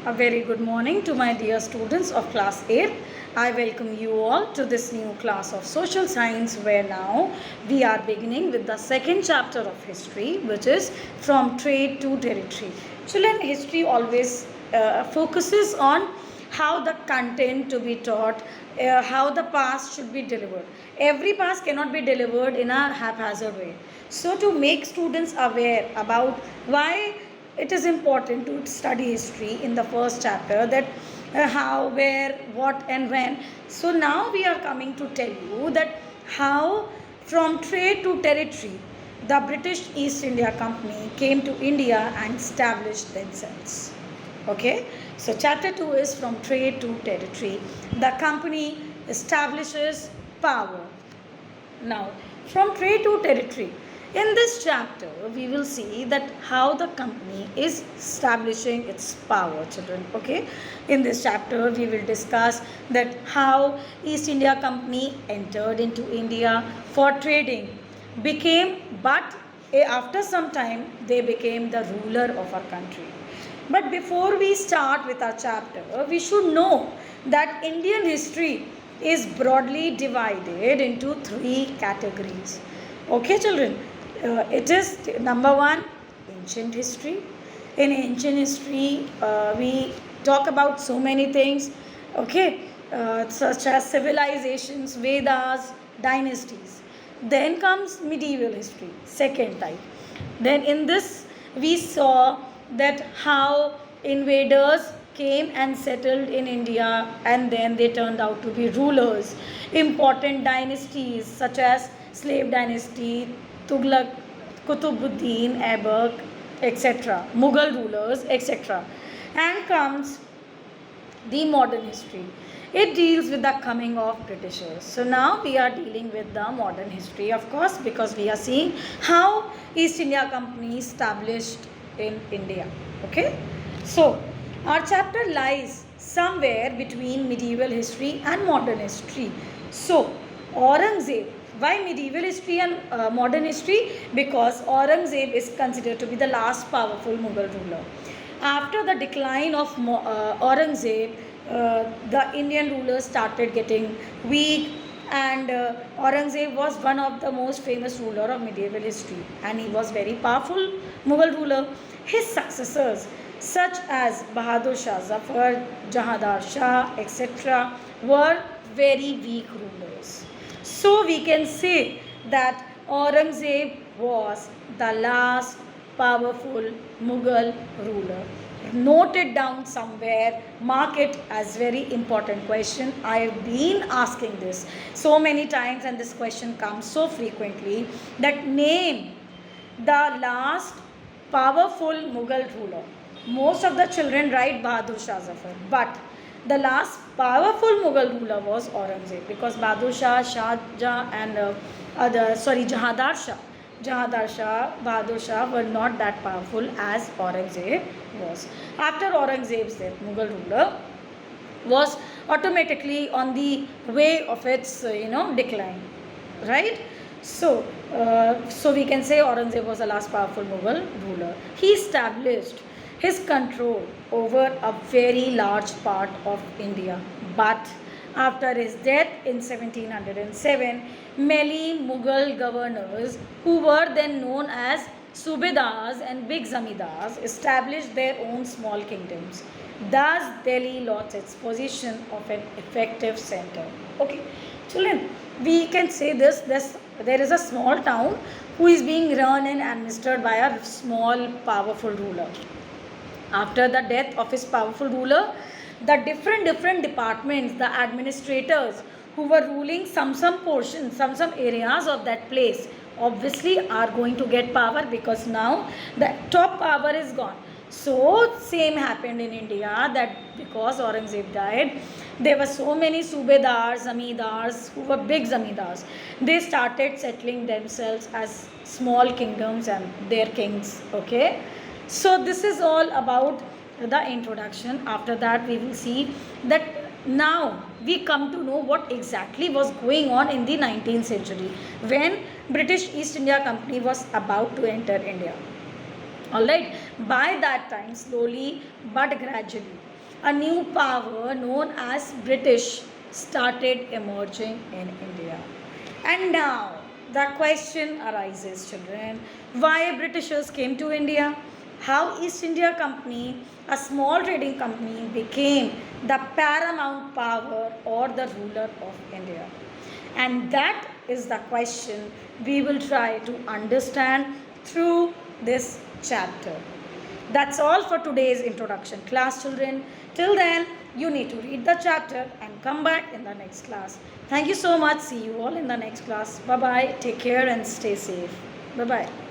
A very good morning to my dear students of class 8. I welcome you all to this new class of social science where now we are beginning with the second chapter of history, which is from trade to territory. Children, history always focuses on how the content to be taught, how the past should be delivered. Every past cannot be delivered in a haphazard way. So to make students aware about why it is important to study history in the first chapter, that how, where, what and when. So now we are coming to tell you that how from trade to territory the British East India Company came to India and established themselves. Okay, so chapter 2 is from trade to territory. The company establishes power. Now from trade to territory, in this chapter we will see that how the company is establishing its power, children. Okay, in this chapter we will discuss that how East India Company entered into India for trading, became, but after some time they became the ruler of our country. But before we start with our chapter, we should know that Indian history is broadly divided into three categories. Okay, children, it is number one, ancient history. In ancient history, we talk about so many things, okay, such as civilizations, Vedas, dynasties. Then comes medieval history, second type. Then in this, we saw that how invaders came and settled in India and then they turned out to be rulers. Important dynasties such as slave dynasty, Tughlaq, Kutubuddin, Aibak, etc., Mughal rulers, etc. And comes the modern history. It deals with the coming of Britishers. So now we are dealing with the modern history, of course, because we are seeing how East India Company established in India. Okay, so our chapter lies somewhere between medieval history and modern history. So Aurangzeb, why medieval history and modern history? Because Aurangzeb is considered to be the last powerful Mughal ruler. After the decline of Aurangzeb, the Indian rulers started getting weak, and Aurangzeb was one of the most famous ruler of medieval history, and he was very powerful Mughal ruler. His successors such as Bahadur Shah Zafar, Jahandar Shah, etc., were very weak rulers. So we can say that Aurangzeb was the last powerful Mughal ruler. Note it down somewhere, mark it as very important question. I have been asking this so many times and this question comes so frequently, that name the last powerful Mughal ruler. Most of the children write Bahadur Shah Zafar, but the last powerful Mughal ruler was Aurangzeb, because Bahadur Shah, Shah Jahan and Jahandar Shah, Bahadur Shah were not that powerful as Aurangzeb was. After Aurangzeb's death, Mughal ruler was automatically on the way of its decline, right? So we can say Aurangzeb was the last powerful Mughal ruler. He established his control over a very large part of India, but after his death in 1707, many Mughal governors, who were then known as Subedars and big zamindars, established their own small kingdoms. Thus, Delhi lost its position of an effective center. Okay, children, we can say this: there is a small town who is being run and administered by a small, powerful ruler. After the death of his powerful ruler, the different departments, the administrators who were ruling some portions, some areas of that place, obviously are going to get power, because now the top power is gone. So same happened in India, that because Aurangzeb died, there were so many subedars, zamindars who were big zamindars. They started settling themselves as small kingdoms and their kings. Okay, so this is all about the introduction. After that we will see that now we come to know what exactly was going on in the 19th century when British East India Company was about to enter India. Alright, by that time, slowly but gradually, a new power known as British started emerging in India. And now the question arises, children, why Britishers came to India? How East India Company, a small trading company, became the paramount power or the ruler of India. And that is the question we will try to understand through this chapter. That's all for today's introduction class, children. Till then, you need to read the chapter and come back in the next class. Thank you so much. See you all in the next class. Bye bye. Take care and stay safe. Bye bye.